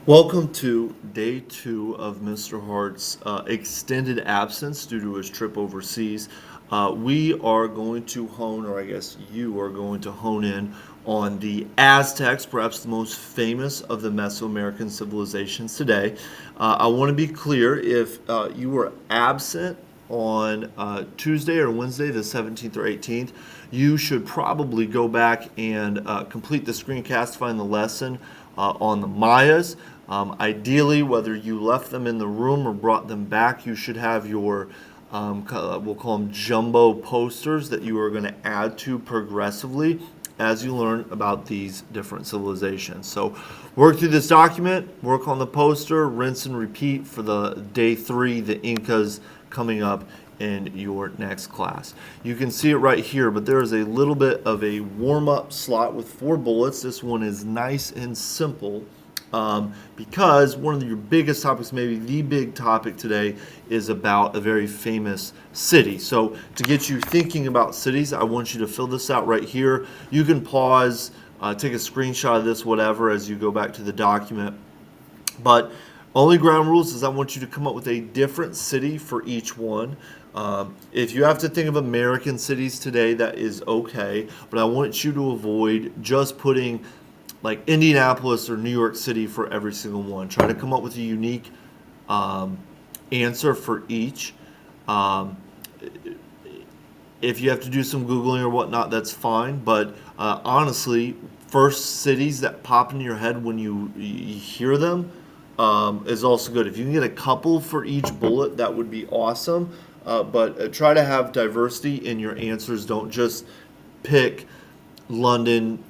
Welcome to day two of Mr. Hart's extended absence due to his trip overseas. We are going to hone, or I guess you are going to hone in on the Aztecs, perhaps the most famous of the Mesoamerican civilizations today. I want to be clear, if you were absent on Tuesday or Wednesday, the 17th or 18th, you should probably go back and complete the screencast, find the lesson on the Mayas. Ideally, whether you left them in the room or brought them back, you should have your, we'll call them jumbo posters that you are going to add to progressively as you learn about these different civilizations. So work through this document, work on the poster, rinse and repeat for the day three, the Incas coming up in your next class. You can see it right here, but there is a little bit of a warm-up slot with 4 bullets. This one is nice and simple. Because one of your biggest topics, maybe the big topic today, is about a very famous city. So to get you thinking about cities, I want you to fill this out right here. You can pause, take a screenshot of this, whatever, as you go back to the document. But only ground rules is I want you to come up with a different city for each one. If you have to think of American cities today, that is okay. But I want you to avoid just putting like Indianapolis or New York City for every single one. Try to come up with a unique answer for each. Um, if you have to do some Googling or whatnot, that's fine. But honestly, first cities that pop into your head when you hear them is also good. If you can get a couple for each bullet, that would be awesome. But try to have diversity in your answers. Don't just pick London,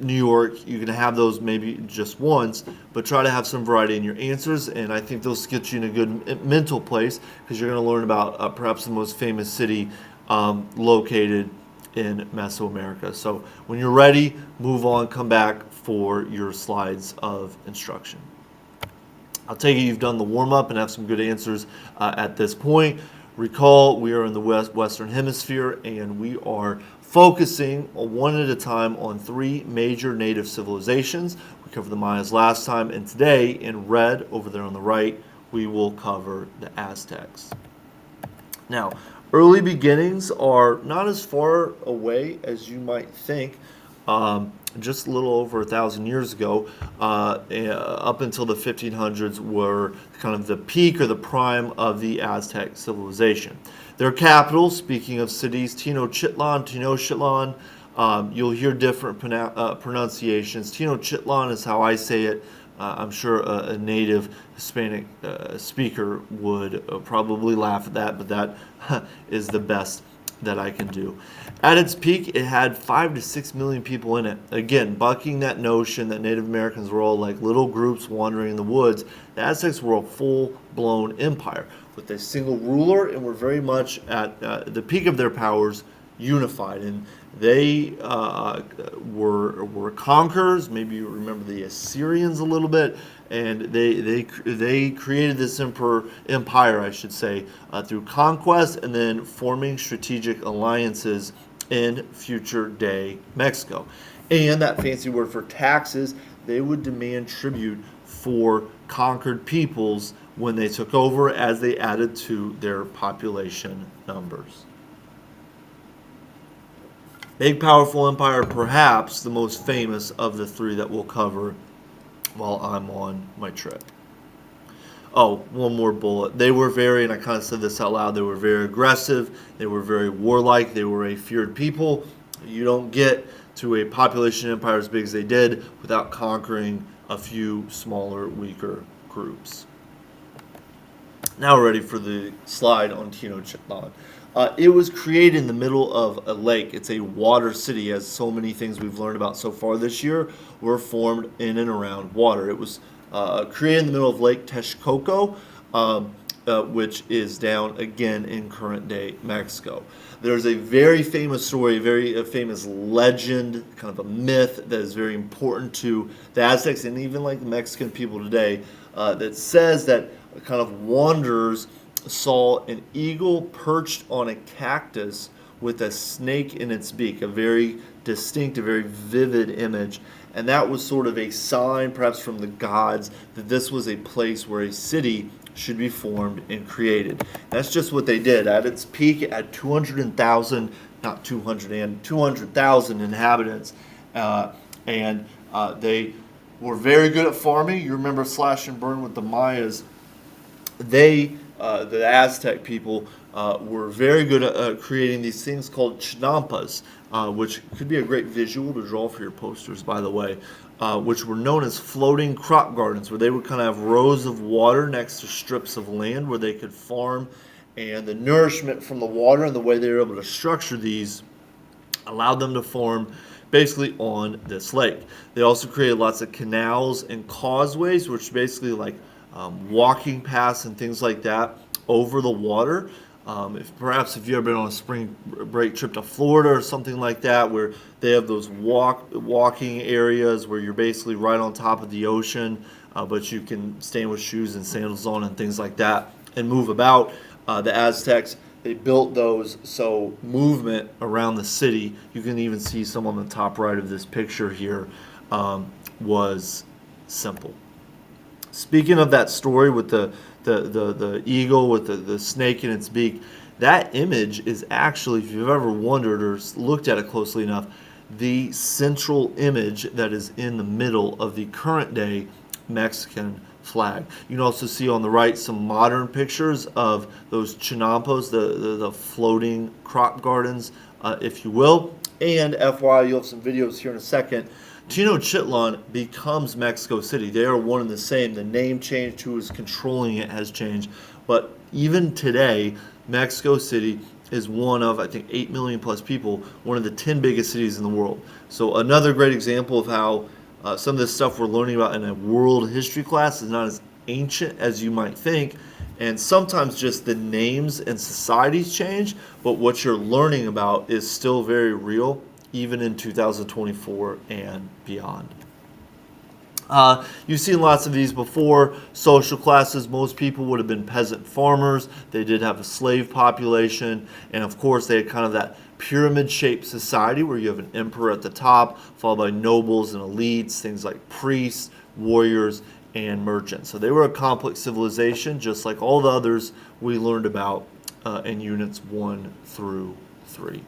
New York. You can have those maybe just once, but try to have some variety in your answers, and I think those get you in a good mental place because you're going to learn about perhaps the most famous city located in Mesoamerica. So when you're ready, move on, come back for your slides of instruction. I'll take it you've done the warm-up and have some good answers at this point. Recall, we are in the Western Hemisphere, and we are focusing one at a time on 3 major native civilizations. We covered the Mayas last time, and today, in red over there on the right, we will cover the Aztecs. Now, early beginnings are not as far away as you might think. Just a little over 1,000 years ago, up until the 1500s, were kind of the peak or the prime of the Aztec civilization. Their capital, speaking of cities, Tenochtitlan. You'll hear different pronunciations. Tenochtitlan is how I say it. I'm sure a native Hispanic speaker would probably laugh at that, but that is the best that I can do. At its peak, it had 5 to 6 million people in it. Again, bucking that notion that Native Americans were all like little groups wandering in the woods. The Aztecs were a full-blown empire with a single ruler, and were very much at the peak of their powers, unified. And they were conquerors. Maybe you remember the Assyrians a little bit, and they created this empire, I should say, through conquest and then forming strategic alliances in future day Mexico. And that fancy word for taxes, they would demand tribute for conquered peoples when they took over, as they added to their population numbers. Big, powerful empire, perhaps the most famous of the 3 that we'll cover while I'm on my trip. Oh, one more bullet. They were very, and I kind of said this out loud, they were very aggressive, they were very warlike, they were a feared people. You don't get to a population empire as big as they did without conquering a few smaller, weaker groups. Now we're ready for the slide on Tenochtitlan. It was created in the middle of a lake. It's a water city, as so many things we've learned about so far this year were formed in and around water. It was created in the middle of Lake Texcoco, which is down again in current-day Mexico. There's a very famous story, a very famous legend, kind of a myth that is very important to the Aztecs and even like the Mexican people today, that says that kind of wanderers saw an eagle perched on a cactus with a snake in its beak, a very distinct, a very vivid image. And that was sort of a sign, perhaps from the gods, that this was a place where a city should be formed and created. That's just what they did. At its peak, it had 200,000, not 200 and 200,000 inhabitants. And they were very good at farming. You remember Slash and Burn with the Mayas. They, the Aztec people, were very good at creating these things called chinampas, which could be a great visual to draw for your posters, by the way, which were known as floating crop gardens, where they would kind of have rows of water next to strips of land where they could farm. And the nourishment from the water and the way they were able to structure these allowed them to form basically on this lake. They also created lots of canals and causeways, which basically like walking paths and things like that over the water. If you've ever been on a spring break trip to Florida or something like that, where they have those walking areas where you're basically right on top of the ocean, but you can stand with shoes and sandals on and things like that and move about. The Aztecs, they built those so movement around the city, you can even see some on the top right of this picture here, was simple. Speaking of that story with the eagle with the snake in its beak, that image is actually, if you've ever wondered or looked at it closely enough, the central image that is in the middle of the current day Mexican flag. You can also see on the right some modern pictures of those chinampas, the floating crop gardens, if you will. And FYI, you'll have some videos here in a second. Tenochtitlan becomes Mexico City. They are one and the same. The name changed, who is controlling it has changed. But even today, Mexico City is one of, I think, 8 million plus people, one of the 10 biggest cities in the world. So another great example of how some of this stuff we're learning about in a world history class is not as ancient as you might think. And sometimes just the names and societies change, but what you're learning about is still very real, even in 2024 and beyond. You've seen lots of these before. Social classes, most people would have been peasant farmers. They did have a slave population. And of course, they had kind of that pyramid-shaped society where you have an emperor at the top, followed by nobles and elites, things like priests, warriors, and merchants. So they were a complex civilization, just like all the others we learned about in units 1 through 3.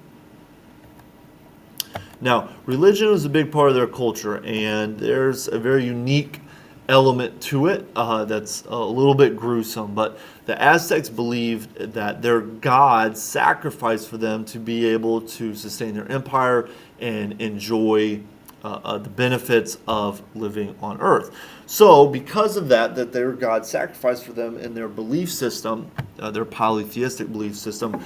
Now, religion was a big part of their culture, and there's a very unique element to it that's a little bit gruesome. But the Aztecs believed that their gods sacrificed for them to be able to sustain their empire and enjoy the benefits of living on Earth. So, because of that their gods sacrificed for them in their belief system, their polytheistic belief system,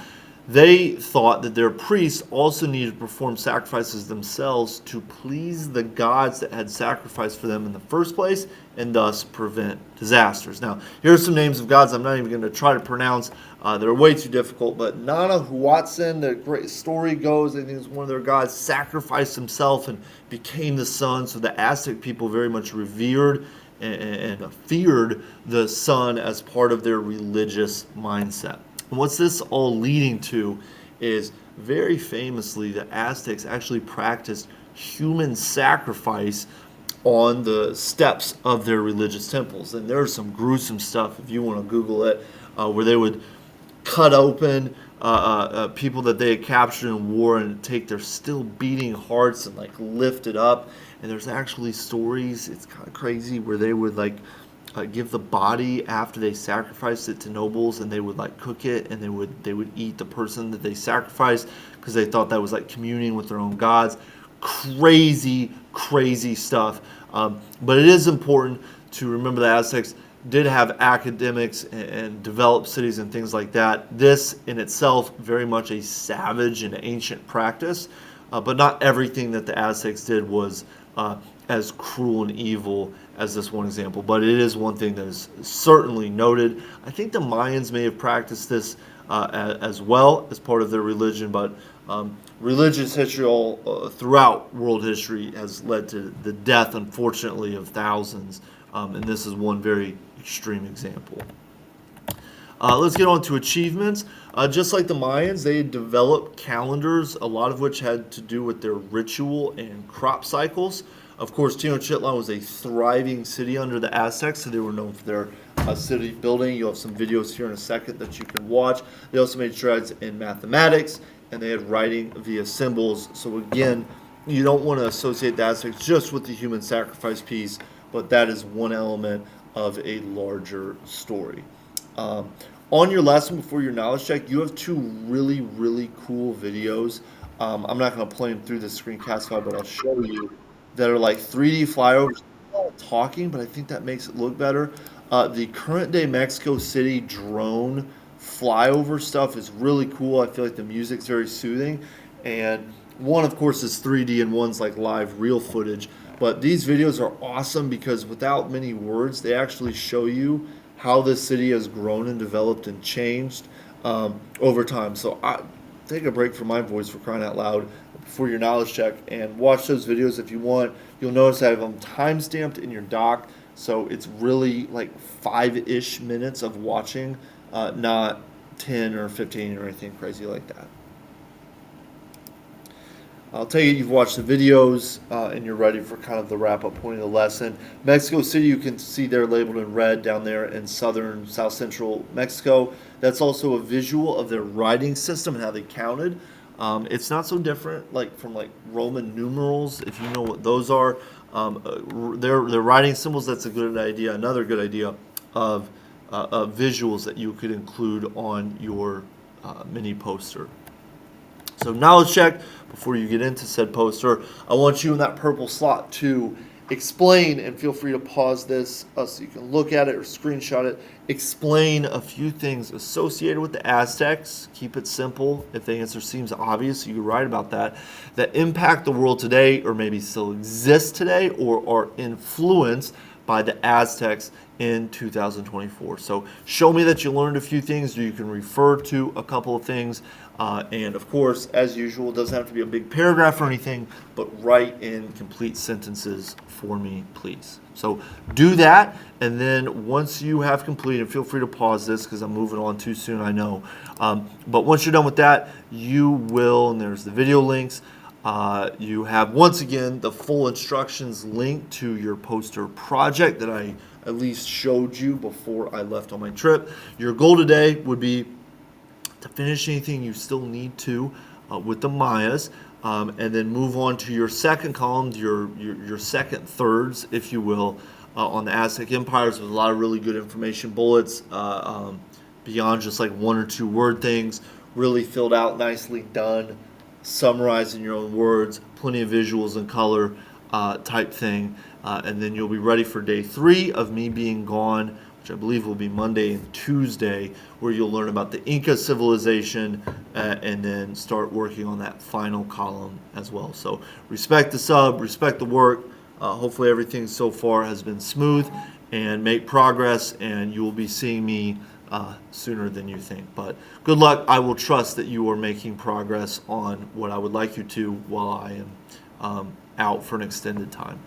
they thought that their priests also needed to perform sacrifices themselves to please the gods that had sacrificed for them in the first place and thus prevent disasters. Now, here are some names of gods I'm not even going to try to pronounce. They're way too difficult, but Nanahuatzin, the great story goes, I think it's one of their gods, sacrificed himself and became the sun. So the Aztec people very much revered and feared the sun as part of their religious mindset. And what's this all leading to is, very famously, the Aztecs actually practiced human sacrifice on the steps of their religious temples. And there's some gruesome stuff, if you want to Google it, where they would cut open people that they had captured in war and take their still beating hearts and like lift it up. And there's actually stories, it's kind of crazy, where they would give the body after they sacrificed it to nobles, and they would cook it, and they would eat the person that they sacrificed because they thought that was like communing with their own gods. Crazy stuff. But it is important to remember the Aztecs did have academics and developed cities and things like that. This in itself very much a savage and ancient practice, but not everything that the Aztecs did was as cruel and evil as this one example, but it is one thing that is certainly noted. I think the Mayans may have practiced this as well as part of their religion, but religious history all throughout world history has led to the death, unfortunately, of thousands, and this is one very extreme example. Let's get on to achievements. Just like the Mayans, they had developed calendars, a lot of which had to do with their ritual and crop cycles. Of course, Tenochtitlan was a thriving city under the Aztecs, so they were known for their city building. You'll have some videos here in a second that you can watch. They also made strides in mathematics, and they had writing via symbols. So again, you don't want to associate the Aztecs just with the human sacrifice piece, but that is one element of a larger story. On your lesson before your knowledge check, you have two really, really cool videos. I'm not going to play them through the screencast file, but I'll show you that are like 3D flyovers. All talking, but I think that makes it look better. The current day Mexico City drone flyover stuff is really cool. I feel like the music's very soothing. And one, of course, is 3D and one's like live real footage. But these videos are awesome because without many words, they actually show you how this city has grown and developed and changed over time. So take a break from my voice, for crying out loud, before your knowledge check, and watch those videos if you want. You'll notice I have them time stamped in your doc, so it's really like 5-ish minutes of watching, not 10 or 15 or anything crazy like that. I'll tell you, you've watched the videos and you're ready for kind of the wrap-up point of the lesson. Mexico City, you can see there labeled in red down there in south central Mexico. That's also a visual of their writing system and how they counted. It's not so different like from like Roman numerals, if you know what those are. Their writing symbols, that's a good idea. Another good idea of visuals that you could include on your mini poster. So knowledge check before you get into said poster. I want you in that purple slot to explain, and feel free to pause this so you can look at it or screenshot it. Explain a few things associated with the Aztecs. Keep it simple. If the answer seems obvious, you can write about that. That impact the world today, or maybe still exist today, or are influenced by the Aztecs in 2024. So show me that you learned a few things, or you can refer to a couple of things. And of course, as usual, it doesn't have to be a big paragraph or anything, but write in complete sentences for me, please. So do that, and then once you have completed, feel free to pause this because I'm moving on too soon, I know. But once you're done with that, you will, and there's the video links, you have, once again, the full instructions linked to your poster project that I at least showed you before I left on my trip. Your goal today would be to finish anything you still need to with the Mayas, and then move on to your second column, your second thirds, if you will, on the Aztec empires, with a lot of really good information bullets beyond just like 1 or 2 word things, really filled out, nicely done, summarized in your own words, plenty of visuals and color type thing, and then you'll be ready for day 3 of me being gone, which I believe will be Monday and Tuesday, where you'll learn about the Inca civilization and then start working on that final column as well. So respect the sub, respect the work. Hopefully everything so far has been smooth, and make progress, and you will be seeing me sooner than you think. But good luck. I will trust that you are making progress on what I would like you to while I am out for an extended time.